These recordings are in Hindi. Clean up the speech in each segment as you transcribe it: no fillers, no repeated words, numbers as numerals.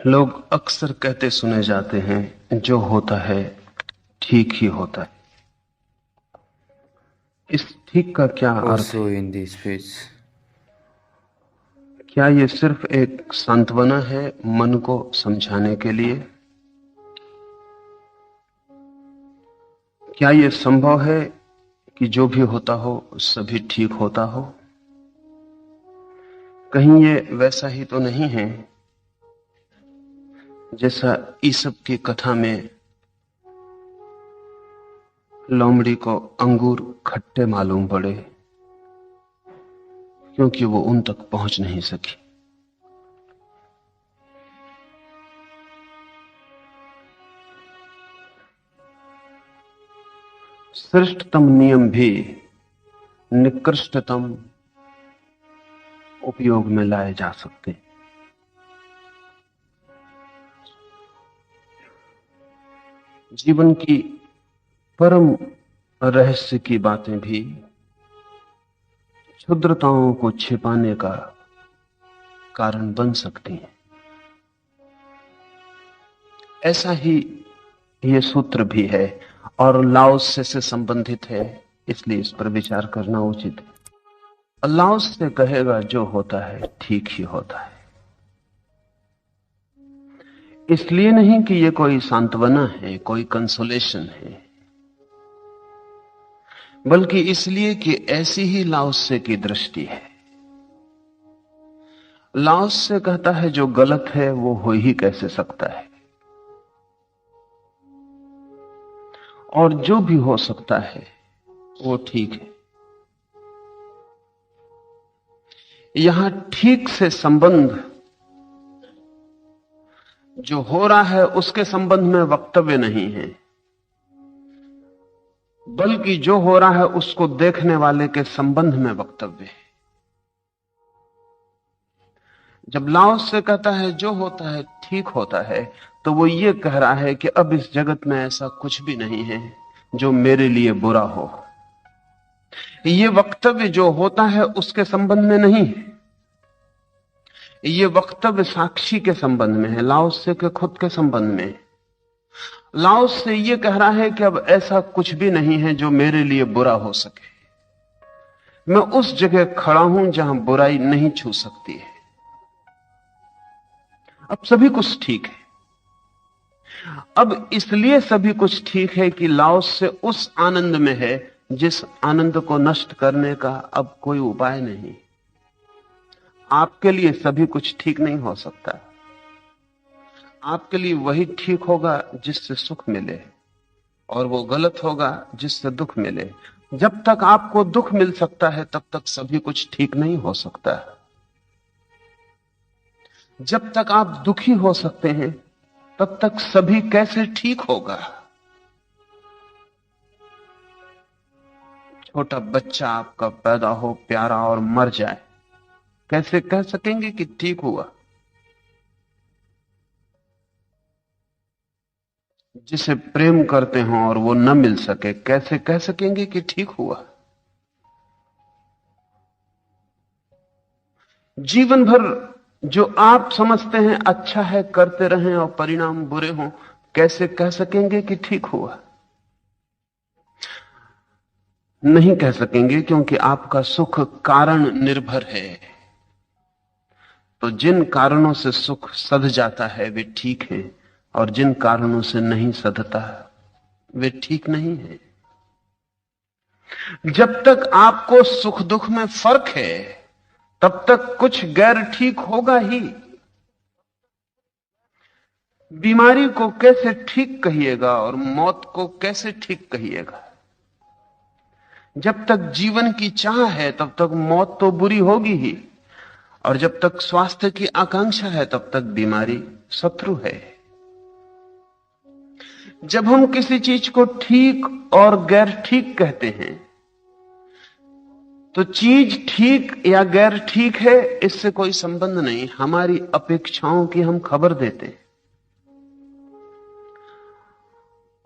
लोग अक्सर कहते सुने जाते हैं, जो होता है ठीक ही होता है। इस ठीक का क्या अर्थ Also है? in this speech, क्या ये सिर्फ एक सांत्वना है मन को समझाने के लिए? क्या ये संभव है कि जो भी होता हो सभी ठीक होता हो? कहीं ये वैसा ही तो नहीं है जैसा ईसप की कथा में लोमड़ी को अंगूर खट्टे मालूम पड़े क्योंकि वो उन तक पहुंच नहीं सकी। श्रेष्ठतम नियम भी निकृष्टतम उपयोग में लाए जा सकते हैं। जीवन की परम रहस्य की बातें भी क्षुद्रताओं को छिपाने का कारण बन सकती हैं। ऐसा ही ये सूत्र भी है और लाओत्से से संबंधित है, इसलिए इस पर विचार करना उचित है। लाओत्से कहेगा जो होता है ठीक ही होता है। इसलिए नहीं कि ये कोई सांत्वना है, कोई कंसोलेशन है, बल्कि इसलिए कि ऐसी ही लाओत्से की दृष्टि है। लाओत्से कहता है जो गलत है वो हो ही कैसे सकता है, और जो भी हो सकता है वो ठीक है। यहां ठीक से संबंध जो हो रहा है उसके संबंध में वक्तव्य नहीं है, बल्कि जो हो रहा है उसको देखने वाले के संबंध में वक्तव्य है। जब लाओत्से कहता है जो होता है ठीक होता है, तो वो ये कह रहा है कि अब इस जगत में ऐसा कुछ भी नहीं है जो मेरे लिए बुरा हो। ये वक्तव्य जो होता है उसके संबंध में नहीं है, ये वक्तव्य साक्षी के संबंध में है, लाओत्से के खुद के संबंध में है। लाओत्से ये कह रहा है कि अब ऐसा कुछ भी नहीं है जो मेरे लिए बुरा हो सके। मैं उस जगह खड़ा हूं जहां बुराई नहीं छू सकती है। अब सभी कुछ ठीक है। अब इसलिए सभी कुछ ठीक है कि लाओत्से उस आनंद में है जिस आनंद को नष्ट करने का अब कोई उपाय नहीं। आपके लिए सभी कुछ ठीक नहीं हो सकता। आपके लिए वही ठीक होगा जिससे सुख मिले, और वो गलत होगा जिससे दुख मिले। जब तक आपको दुख मिल सकता है तब तक सभी कुछ ठीक नहीं हो सकता। जब तक आप दुखी हो सकते हैं तब तक सभी कैसे ठीक होगा? छोटा बच्चा आपका पैदा हो प्यारा और मर जाए, कैसे कह सकेंगे कि ठीक हुआ? जिसे प्रेम करते हो और वो न मिल सके, कैसे कह सकेंगे कि ठीक हुआ? जीवन भर जो आप समझते हैं अच्छा है करते रहें और परिणाम बुरे हों, कैसे कह सकेंगे कि ठीक हुआ? नहीं कह सकेंगे, क्योंकि आपका सुख कारण निर्भर है। तो जिन कारणों से सुख सध जाता है वे ठीक हैं, और जिन कारणों से नहीं सधता वे ठीक नहीं है। जब तक आपको सुख दुख में फर्क है तब तक कुछ गैर ठीक होगा ही। बीमारी को कैसे ठीक कहिएगा और मौत को कैसे ठीक कहिएगा? जब तक जीवन की चाह है तब तक मौत तो बुरी होगी ही, और जब तक स्वास्थ्य की आकांक्षा है तब तक बीमारी शत्रु है। जब हम किसी चीज को ठीक और गैर ठीक कहते हैं तो चीज ठीक या गैर ठीक है इससे कोई संबंध नहीं, हमारी अपेक्षाओं की हम खबर देते हैं।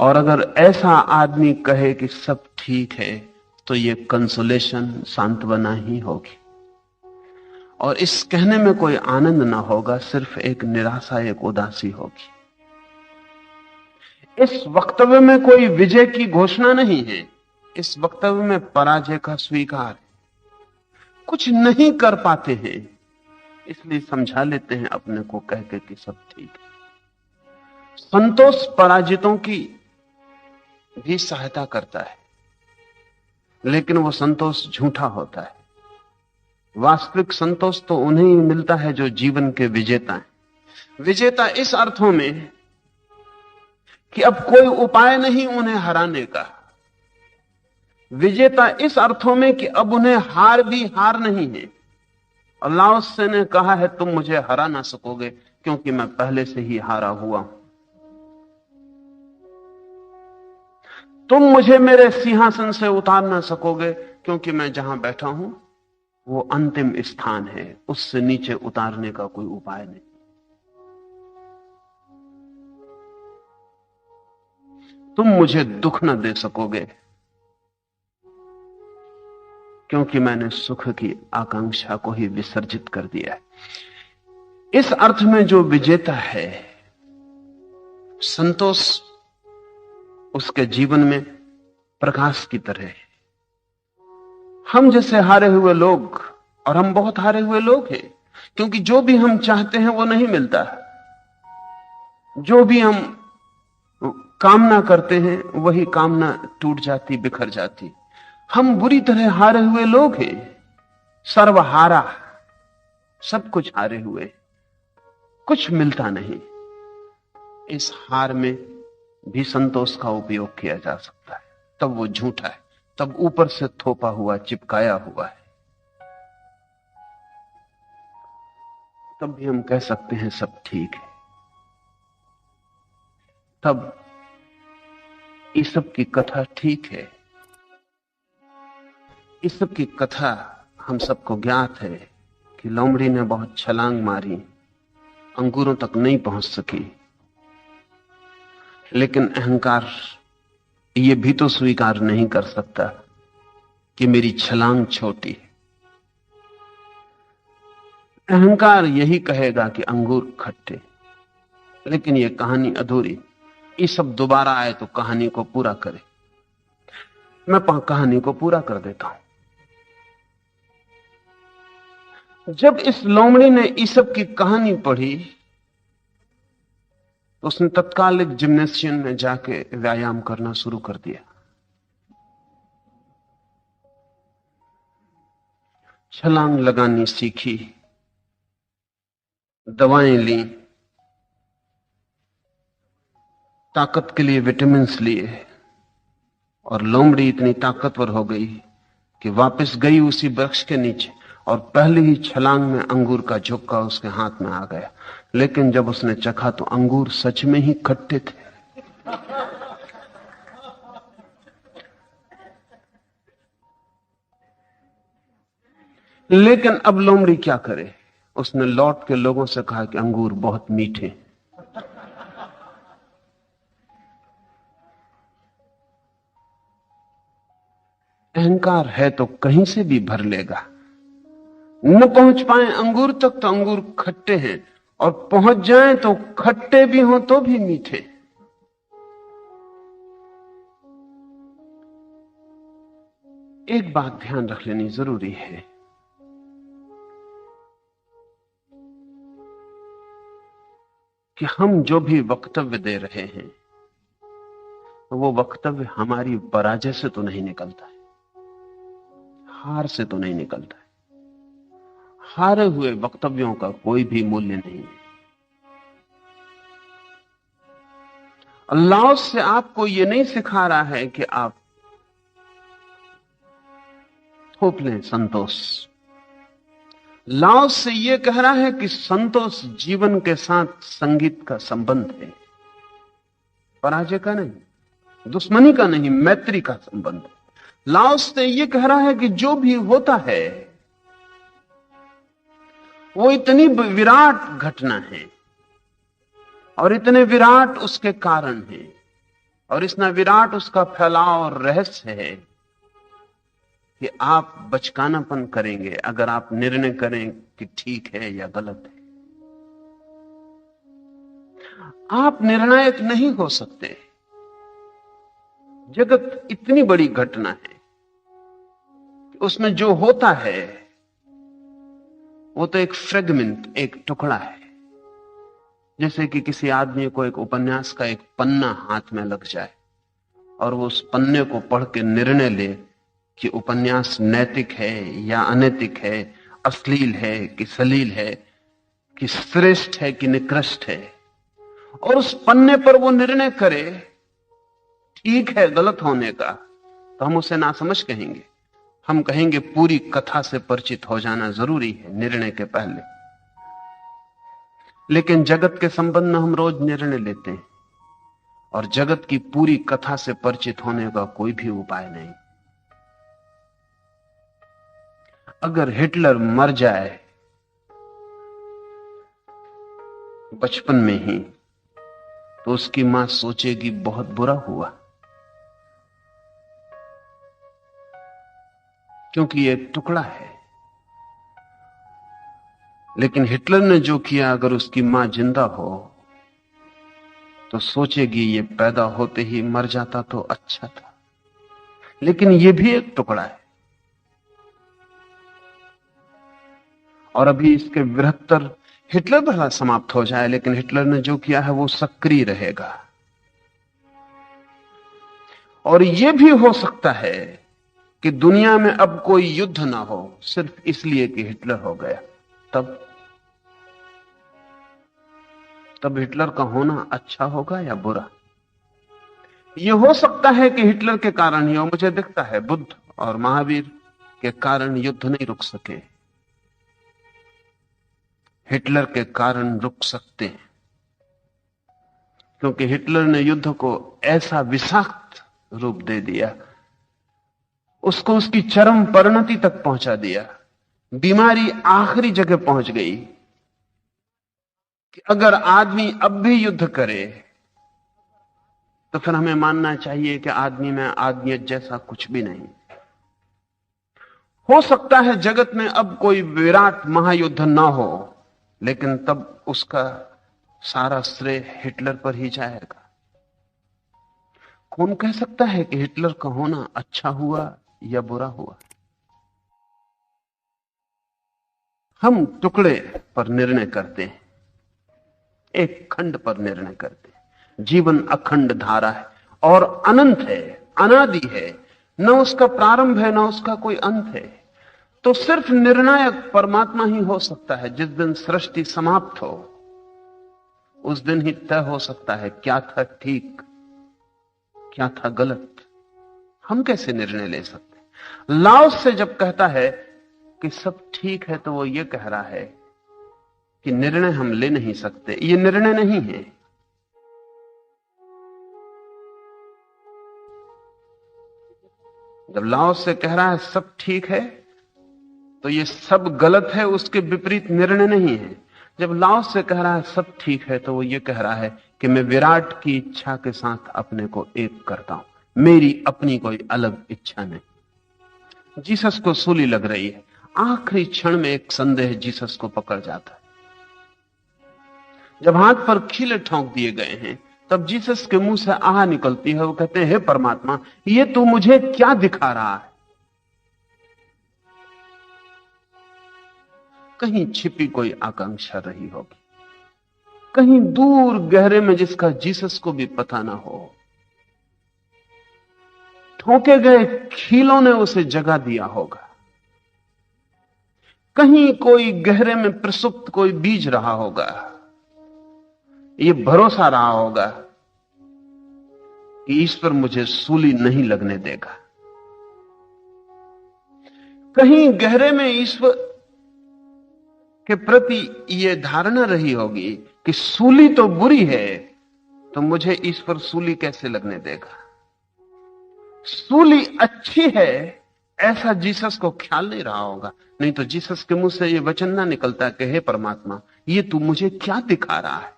और अगर ऐसा आदमी कहे कि सब ठीक है तो ये कंसोलेशन, सांत्वना ही होगी। और इस कहने में कोई आनंद ना होगा, सिर्फ एक निराशा, एक उदासी होगी। इस वक्तव्य में कोई विजय की घोषणा नहीं है, इस वक्तव्य में पराजय का स्वीकार है। कुछ नहीं कर पाते हैं, इसलिए समझा लेते हैं अपने को कह के कि सब ठीक है। संतोष पराजितों की भी सहायता करता है, लेकिन वो संतोष झूठा होता है। वास्तविक संतोष तो उन्हें ही मिलता है जो जीवन के विजेता हैं। विजेता इस अर्थों में कि अब कोई उपाय नहीं उन्हें हराने का। विजेता इस अर्थों में कि अब उन्हें हार भी हार नहीं है। और लाओ त्से ने कहा है, तुम मुझे हरा ना सकोगे क्योंकि मैं पहले से ही हारा हुआ हूं। तुम मुझे मेरे सिंहासन से उतार ना सकोगे क्योंकि मैं जहां बैठा हूं वो अंतिम स्थान है, उससे नीचे उतारने का कोई उपाय नहीं। तुम मुझे दुख न दे सकोगे क्योंकि मैंने सुख की आकांक्षा को ही विसर्जित कर दिया है। इस अर्थ में जो विजेता है, संतोष उसके जीवन में प्रकाश की तरह है। हम जैसे हारे हुए लोग, और हम बहुत हारे हुए लोग हैं, क्योंकि जो भी हम चाहते हैं वो नहीं मिलता। जो भी हम कामना करते हैं वही कामना टूट जाती, बिखर जाती। हम बुरी तरह हारे हुए लोग हैं, सर्वहारा, सब कुछ हारे हुए, कुछ मिलता नहीं। इस हार में भी संतोष का उपयोग किया जा सकता है, तब वो झूठा है, तब ऊपर से थोपा हुआ, चिपकाया हुआ है। तब भी हम कह सकते हैं सब ठीक है। तब ईसब की कथा ठीक है। ईसब की कथा हम सबको ज्ञात है कि लोमड़ी ने बहुत छलांग मारी, अंगूरों तक नहीं पहुंच सकी, लेकिन अहंकार ये भी तो स्वीकार नहीं कर सकता कि मेरी छलांग छोटी है। अहंकार यही कहेगा कि अंगूर खट्टे, लेकिन यह कहानी अधूरी। ये सब दोबारा आए तो कहानी को पूरा करे। मैं कहानी को पूरा कर देता हूं। जब इस लोमड़ी ने ईसब की कहानी पढ़ी तो उसने तत्काल एक जिम्नेशियम में जाके व्यायाम करना शुरू कर दिया। छलांग लगानी सीखी, दवाएं ली, ताकत के लिए विटामिन्स लिए, और लोमड़ी इतनी ताकतवर हो गई कि वापस गई उसी वृक्ष के नीचे और पहले ही छलांग में अंगूर का झुक्का उसके हाथ में आ गया। लेकिन जब उसने चखा तो अंगूर सच में ही खट्टे थे। लेकिन अब लोमड़ी क्या करे? उसने लौट के लोगों से कहा कि अंगूर बहुत मीठे। अहंकार है तो कहीं से भी भर लेगा। न पहुंच पाए अंगूर तक तो अंगूर खट्टे हैं, और पहुंच जाएं तो खट्टे भी हों तो भी मीठे। एक बात ध्यान रख लेनी जरूरी है, कि हम जो भी वक्तव्य दे रहे हैं वो वक्तव्य हमारी पराजय से तो नहीं निकलता है, हार से तो नहीं निकलता है। हारे हुए वक्तव्यों का कोई भी मूल्य नहीं है। अल्लाह से आपको यह नहीं सिखा रहा है कि आप थोप लें संतोष। लाओस से यह कह रहा है कि संतोष जीवन के साथ संगीत का संबंध है, पराजय का नहीं, दुश्मनी का नहीं, मैत्री का संबंध। लाओस से यह कह रहा है कि जो भी होता है वो इतनी विराट घटना है और इतने विराट उसके कारण है और इतना विराट उसका फैलाव और रहस्य है कि आप बचकानापन करेंगे अगर आप निर्णय करें कि ठीक है या गलत है। आप निर्णायक नहीं हो सकते। जगत इतनी बड़ी घटना है, उसमें जो होता है वो तो एक फ्रेगमेंट, एक टुकड़ा है। जैसे कि किसी आदमी को एक उपन्यास का एक पन्ना हाथ में लग जाए और वो उस पन्ने को पढ़ के निर्णय ले कि उपन्यास नैतिक है या अनैतिक है, अश्लील है कि सलील है, कि श्रेष्ठ है कि निकृष्ट है, और उस पन्ने पर वो निर्णय करे ठीक है गलत होने का, तो हम उसे नासमझ कहेंगे। हम कहेंगे पूरी कथा से परिचित हो जाना जरूरी है निर्णय के पहले। लेकिन जगत के संबंध में हम रोज निर्णय लेते हैं और जगत की पूरी कथा से परिचित होने का कोई भी उपाय नहीं। अगर हिटलर मर जाए बचपन में ही, तो उसकी मां सोचेगी बहुत बुरा हुआ, क्योंकि ये एक टुकड़ा है। लेकिन हिटलर ने जो किया, अगर उसकी मां जिंदा हो तो सोचेगी ये पैदा होते ही मर जाता तो अच्छा था। लेकिन ये भी एक टुकड़ा है, और अभी इसके बृहत्तर, हिटलर भला समाप्त हो जाए, लेकिन हिटलर ने जो किया है वो सक्रिय रहेगा। और यह भी हो सकता है कि दुनिया में अब कोई युद्ध ना हो, सिर्फ इसलिए कि हिटलर हो गया। तब हिटलर का होना अच्छा होगा या बुरा? यह हो सकता है कि हिटलर के कारण ही, और मुझे दिखता है बुद्ध और महावीर के कारण युद्ध नहीं रुक सके। हिटलर के कारण रुक सकते हैं, क्योंकि हिटलर ने युद्ध को ऐसा विषाक्त रूप दे दिया, उसको उसकी चरम परिणति तक पहुंचा दिया। बीमारी आखिरी जगह पहुंच गई कि अगर आदमी अब भी युद्ध करे तो फिर हमें मानना चाहिए कि आदमी में आदमियत जैसा कुछ भी नहीं। हो सकता है जगत में अब कोई विराट महायुद्ध ना हो, लेकिन तब उसका सारा श्रेय हिटलर पर ही जाएगा। कौन कह सकता है कि हिटलर का होना अच्छा हुआ या बुरा हुआ? हम टुकड़े पर निर्णय करते हैं, एक खंड पर निर्णय करते हैं। जीवन अखंड धारा है और अनंत है, अनादि है, न उसका प्रारंभ है न उसका कोई अंत है। तो सिर्फ निर्णायक परमात्मा ही हो सकता है। जिस दिन सृष्टि समाप्त हो उस दिन ही तय हो सकता है क्या था ठीक, क्या था गलत। हम कैसे निर्णय ले सकते? लाओस से जब कहता है कि सब ठीक है, तो वो ये कह रहा है कि निर्णय हम ले नहीं सकते, ये निर्णय नहीं है। जब लाओस से कह रहा है सब ठीक है, तो ये सब गलत है, उसके विपरीत निर्णय नहीं है। जब लाओस से कह रहा है सब ठीक है, तो वो ये कह रहा है कि मैं विराट की इच्छा के साथ अपने को एक करता हूं, मेरी अपनी कोई अलग इच्छा नहीं। जीसस को सूली लग रही है, आखिरी क्षण में एक संदेह जीसस को पकड़ जाता है। जब हाथ पर खीले ठोंक दिए गए हैं, तब जीसस के मुंह से आह निकलती है। वो कहते हैं, हे परमात्मा, ये तू मुझे क्या दिखा रहा है? कहीं छिपी कोई आकांक्षा रही होगी, कहीं दूर गहरे में, जिसका जीसस को भी पता ना हो। ठोके गए खीलों ने उसे जगा दिया होगा। कहीं कोई गहरे में प्रसुप्त कोई बीज रहा होगा। ये भरोसा रहा होगा कि ईश्वर मुझे सूली नहीं लगने देगा। कहीं गहरे में ईश्वर के प्रति यह धारणा रही होगी कि सूली तो बुरी है, तो मुझे ईश्वर सूली कैसे लगने देगा। सूली अच्छी है ऐसा जीसस को ख्याल नहीं रहा होगा, नहीं तो जीसस के मुंह से यह वचन ना निकलता कि हे परमात्मा, ये तू मुझे क्या दिखा रहा है।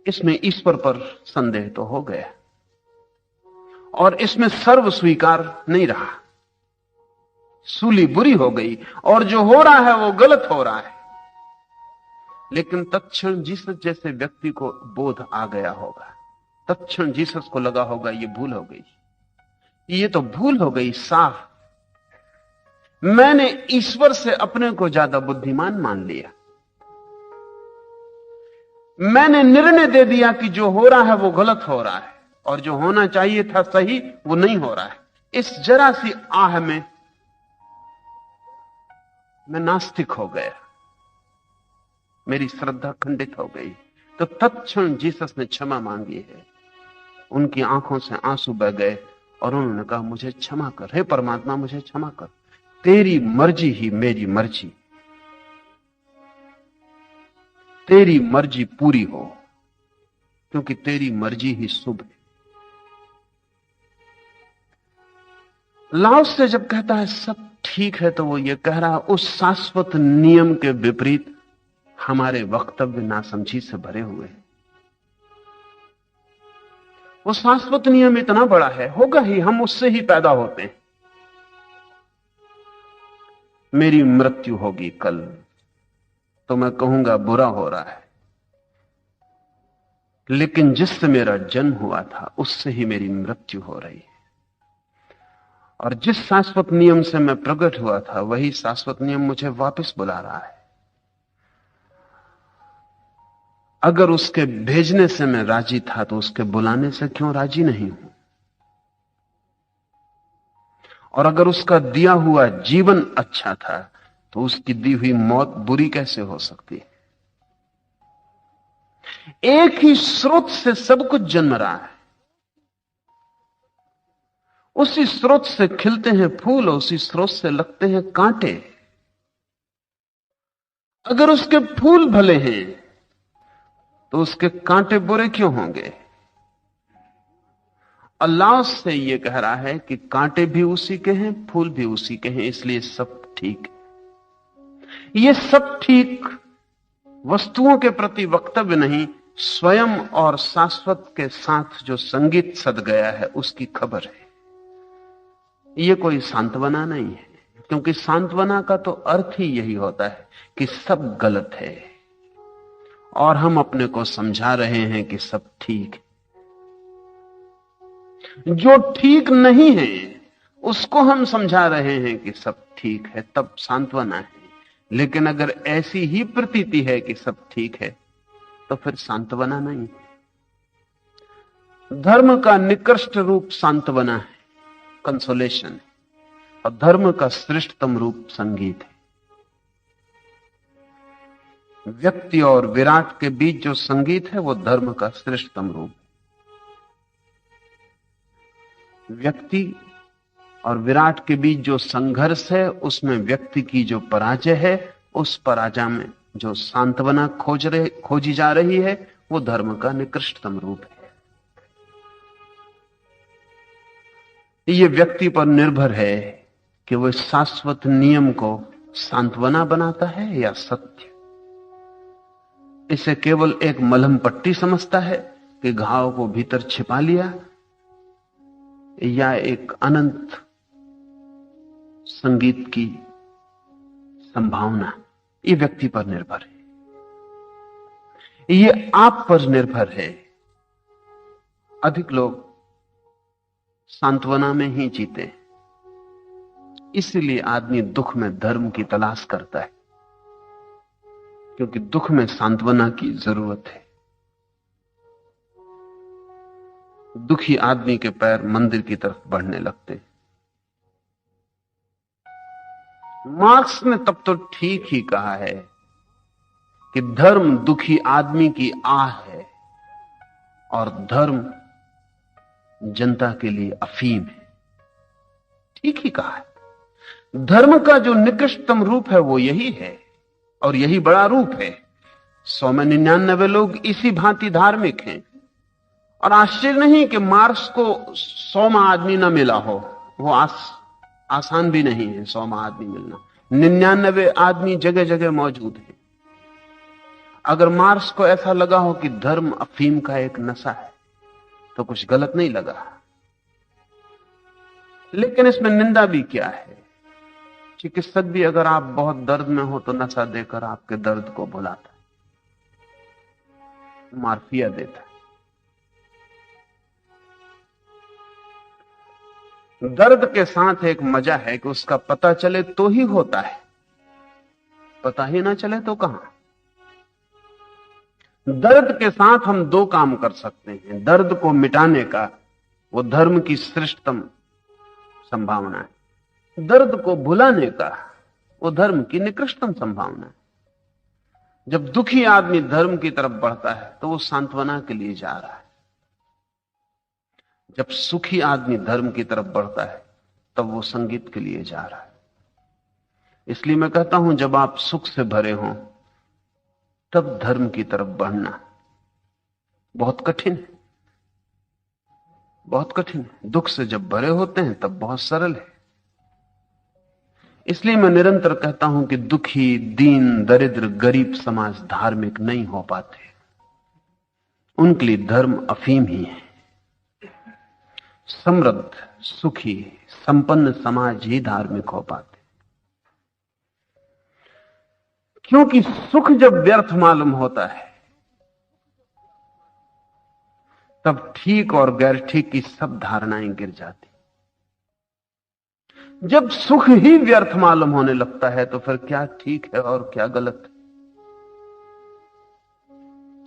इसमें ईश्वर पर संदेह तो हो गया, और इसमें सर्व स्वीकार नहीं रहा। सूली बुरी हो गई और जो हो रहा है वो गलत हो रहा है। लेकिन तत्क्षण जीसस जैसे व्यक्ति को बोध आ गया होगा, तत्क्षण जीसस को लगा होगा ये भूल हो गई, ये तो भूल हो गई साफ। मैंने ईश्वर से अपने को ज्यादा बुद्धिमान मान लिया। मैंने निर्णय दे दिया कि जो हो रहा है वो गलत हो रहा है और जो होना चाहिए था सही वो नहीं हो रहा है। इस जरा सी आह में मैं नास्तिक हो गया, मेरी श्रद्धा खंडित हो गई। तो तत्क्षण जीसस ने क्षमा मांगी है। उनकी आंखों से आंसू बह गए और उन्होंने कहा मुझे क्षमा कर, हे परमात्मा मुझे क्षमा कर, तेरी मर्जी ही मेरी मर्जी, तेरी मर्जी पूरी हो, क्योंकि तेरी मर्जी ही शुभ है। लाओस से जब कहता है सब ठीक है, तो वो ये कह रहा है उस शाश्वत नियम के विपरीत हमारे वक्तव्य नासमझी से भरे हुए हैं। वो शाश्वत नियम इतना बड़ा है, होगा ही, हम उससे ही पैदा होते हैं। मेरी मृत्यु होगी कल, तो मैं कहूंगा बुरा हो रहा है, लेकिन जिससे मेरा जन्म हुआ था उससे ही मेरी मृत्यु हो रही है। और जिस शाश्वत नियम से मैं प्रकट हुआ था वही शाश्वत नियम मुझे वापस बुला रहा है। अगर उसके भेजने से मैं राजी था तो उसके बुलाने से क्यों राजी नहीं हूं? और अगर उसका दिया हुआ जीवन अच्छा था तो उसकी दी हुई मौत बुरी कैसे हो सकती है? एक ही स्रोत से सब कुछ जन्म रहा है, उसी स्रोत से खिलते हैं फूल, उसी स्रोत से लगते हैं कांटे। अगर उसके फूल भले हैं तो उसके कांटे बुरे क्यों होंगे? अल्लाह से यह कह रहा है कि कांटे भी उसी के हैं, फूल भी उसी के हैं, इसलिए सब ठीक है। यह सब ठीक वस्तुओं के प्रति वक्तव्य नहीं, स्वयं और शाश्वत के साथ जो संगीत सद गया है उसकी खबर है। यह कोई सांत्वना नहीं है, क्योंकि सांत्वना का तो अर्थ ही यही होता है कि सब गलत है और हम अपने को समझा रहे हैं कि सब ठीक है। जो ठीक नहीं है उसको हम समझा रहे हैं कि सब ठीक है, तब सांत्वना है। लेकिन अगर ऐसी ही प्रतीति है कि सब ठीक है तो फिर सांत्वना नहीं। धर्म का निकृष्ट रूप सांत्वना है, कंसोलेशन है, और धर्म का श्रेष्ठतम रूप संगीत है। व्यक्ति और विराट के बीच जो संगीत है वो धर्म का श्रेष्ठतम रूप है। व्यक्ति और विराट के बीच जो संघर्ष है उसमें व्यक्ति की जो पराजय है, उस पराजय में जो सांत्वना खोजी जा रही है वो धर्म का निकृष्टतम रूप है। ये व्यक्ति पर निर्भर है कि वो शाश्वत नियम को सांत्वना बनाता है या सत्य। इसे केवल एक मलहम पट्टी समझता है कि घाव को भीतर छिपा लिया, या एक अनंत संगीत की संभावना। ये व्यक्ति पर निर्भर है, ये आप पर निर्भर है। अधिक लोग सांत्वना में ही जीते, इसीलिए आदमी दुख में धर्म की तलाश करता है, क्योंकि दुख में सांत्वना की जरूरत है। दुखी आदमी के पैर मंदिर की तरफ बढ़ने लगते। मार्क्स ने तब तो ठीक ही कहा है कि धर्म दुखी आदमी की आह है और धर्म जनता के लिए अफीम है। ठीक ही कहा है। धर्म का जो निकृष्टतम रूप है वो यही है और यही बड़ा रूप है। 100 में 99 लोग इसी भांति धार्मिक हैं। और आश्चर्य नहीं कि मार्क्स को 100वां आदमी ना मिला हो, वो आसान भी नहीं है 100वां आदमी मिलना। 99 आदमी जगह जगह मौजूद है। अगर मार्क्स को ऐसा लगा हो कि धर्म अफीम का एक नशा है तो कुछ गलत नहीं लगा। लेकिन इसमें निंदा भी क्या है? चिकित्सक भी अगर आप बहुत दर्द में हो तो नशा देकर आपके दर्द को भुलाता है, मार्फिया देता है। दर्द के साथ एक मजा है कि उसका पता चले तो ही होता है, पता ही ना चले तो कहां। दर्द के साथ हम दो काम कर सकते हैं। दर्द को मिटाने का वो धर्म की श्रेष्ठतम संभावना है, दर्द को भुलाने का वो धर्म की निकृष्टतम संभावना है। जब दुखी आदमी धर्म की तरफ बढ़ता है तो वो सांत्वना के लिए जा रहा है, जब सुखी आदमी धर्म की तरफ बढ़ता है तब वो संगीत के लिए जा रहा है। इसलिए मैं कहता हूं, जब आप सुख से भरे हों तब धर्म की तरफ बढ़ना बहुत कठिन है, बहुत कठिन है। दुख से जब भरे होते हैं तब बहुत सरल है। इसलिए मैं निरंतर कहता हूं कि दुखी, दीन, दरिद्र, गरीब समाज धार्मिक नहीं हो पाते, उनके लिए धर्म अफीम ही है। समृद्ध, सुखी, संपन्न समाज ही धार्मिक हो पाते, क्योंकि सुख जब व्यर्थ मालूम होता है तब ठीक और गैर ठीक की सब धारणाएं गिर जाती। जब सुख ही व्यर्थ मालूम होने लगता है तो फिर क्या ठीक है और क्या गलत है।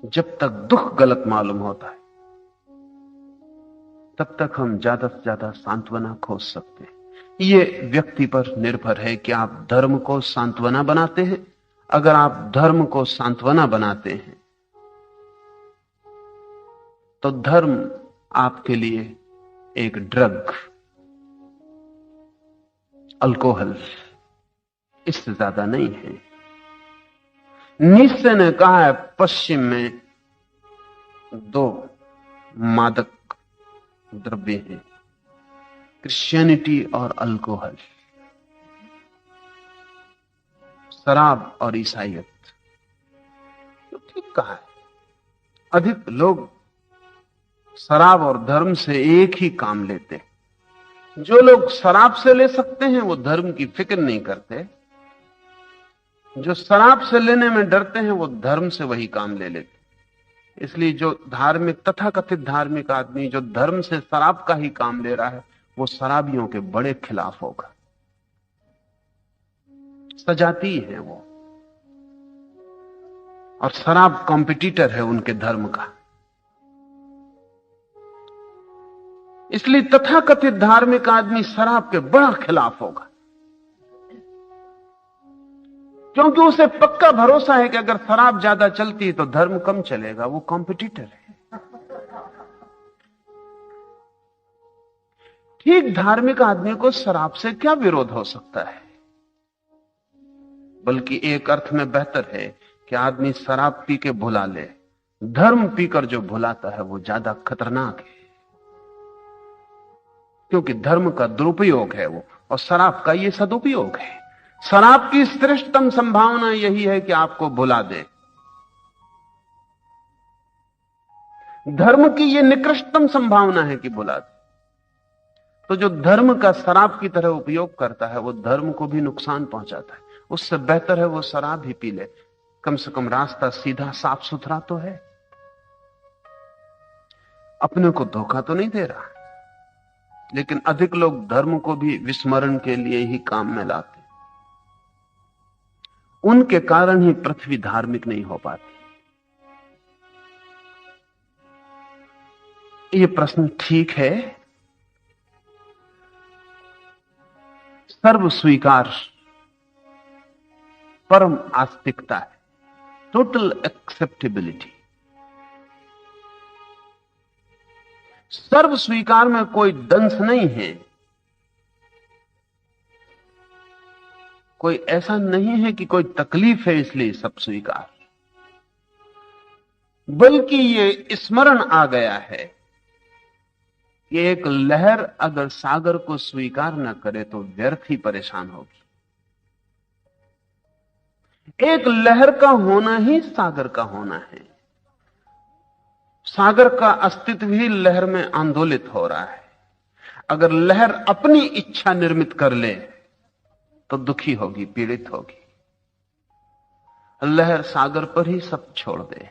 जब तक दुख गलत मालूम होता है तब तक हम ज्यादा से ज्यादा सांत्वना खोज सकते हैं। यह व्यक्ति पर निर्भर है कि आप धर्म को सांत्वना बनाते हैं। अगर आप धर्म को सांत्वना बनाते हैं तो धर्म आपके लिए एक ड्रग, अल्कोहल, इससे ज्यादा नहीं है। नीत्शे ने कहा है, पश्चिम में दो मादक द्रव्य हैं, क्रिश्चियनिटी और अल्कोहल, शराब और ईसाइयत। तो ठीक कहा है। अधिक लोग शराब और धर्म से एक ही काम लेते हैं। जो लोग शराब से ले सकते हैं वो धर्म की फिक्र नहीं करते, जो शराब से लेने में डरते हैं वो धर्म से वही काम ले लेते। इसलिए जो धार्मिक, तथाकथित धार्मिक आदमी जो धर्म से शराब का ही काम ले रहा है वो शराबियों के बड़े खिलाफ होगा, सजाती है वो, और शराब कॉम्पिटिटर है उनके धर्म का। इसलिए तथाकथित धार्मिक आदमी शराब के बड़ा खिलाफ होगा, क्योंकि उसे पक्का भरोसा है कि अगर शराब ज्यादा चलती तो धर्म कम चलेगा। वो कॉम्पिटिटर है। ठीक धार्मिक आदमी को शराब से क्या विरोध हो सकता है? बल्कि एक अर्थ में बेहतर है कि आदमी शराब पी के भुला ले। धर्म पीकर जो भुलाता है वो ज्यादा खतरनाक है, क्योंकि धर्म का दुरुपयोग है वो, और शराब का ये सदुपयोग है। शराब की श्रेष्ठतम संभावना यही है कि आपको भुला दे। धर्म की ये निकृष्टतम संभावना है कि भुला दे। तो जो धर्म का शराब की तरह उपयोग करता है वो धर्म को भी नुकसान पहुंचाता है। उससे बेहतर है वो शराब ही पी ले, कम से कम रास्ता सीधा साफ सुथरा तो है, अपने को धोखा तो नहीं दे रहा। लेकिन अधिक लोग धर्म को भी विस्मरण के लिए ही काम में लाते, उनके कारण ही पृथ्वी धार्मिक नहीं हो पाती। ये प्रश्न ठीक है। सर्व स्वीकार परम आस्तिकता है, टोटल एक्सेप्टेबिलिटी। सर्व स्वीकार में कोई दंश नहीं है, कोई ऐसा नहीं है कि कोई तकलीफ है इसलिए सब स्वीकार, बल्कि ये स्मरण आ गया है कि एक लहर अगर सागर को स्वीकार न करे तो व्यर्थ ही परेशान होगी। एक लहर का होना ही सागर का होना है। सागर का अस्तित्व ही लहर में आंदोलित हो रहा है। अगर लहर अपनी इच्छा निर्मित कर ले तो दुखी होगी, पीड़ित होगी। लहर सागर पर ही सब छोड़ दे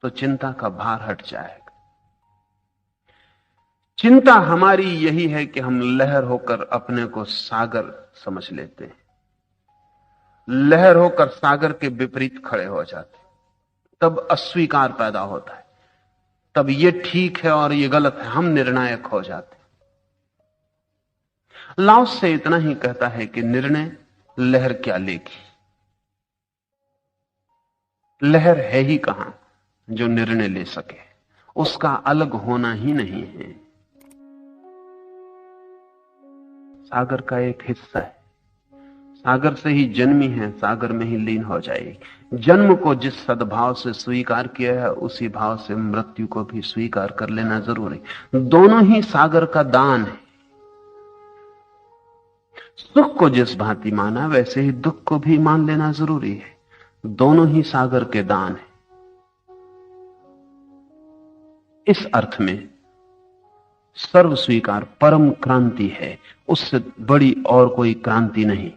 तो चिंता का भार हट जाएगा। चिंता हमारी यही है कि हम लहर होकर अपने को सागर समझ लेते हैं, लहर होकर सागर के विपरीत खड़े हो जाते, तब अस्वीकार पैदा होता है, तब ये ठीक है और ये गलत है, हम निर्णायक हो जाते। लाओस से इतना ही कहता है कि निर्णय लहर क्या लेगी। लहर है ही कहां जो निर्णय ले सके, उसका अलग होना ही नहीं है, सागर का एक हिस्सा है, सागर से ही जन्मी है, सागर में ही लीन हो जाएगी। जन्म को जिस सद्भाव से स्वीकार किया है उसी भाव से मृत्यु को भी स्वीकार कर लेना जरूरी। दोनों ही सागर का दान है। सुख को जिस भांति माना वैसे ही दुख को भी मान लेना जरूरी है। दोनों ही सागर के दान है। इस अर्थ में सर्व स्वीकार परम क्रांति है, उससे बड़ी और कोई क्रांति नहीं।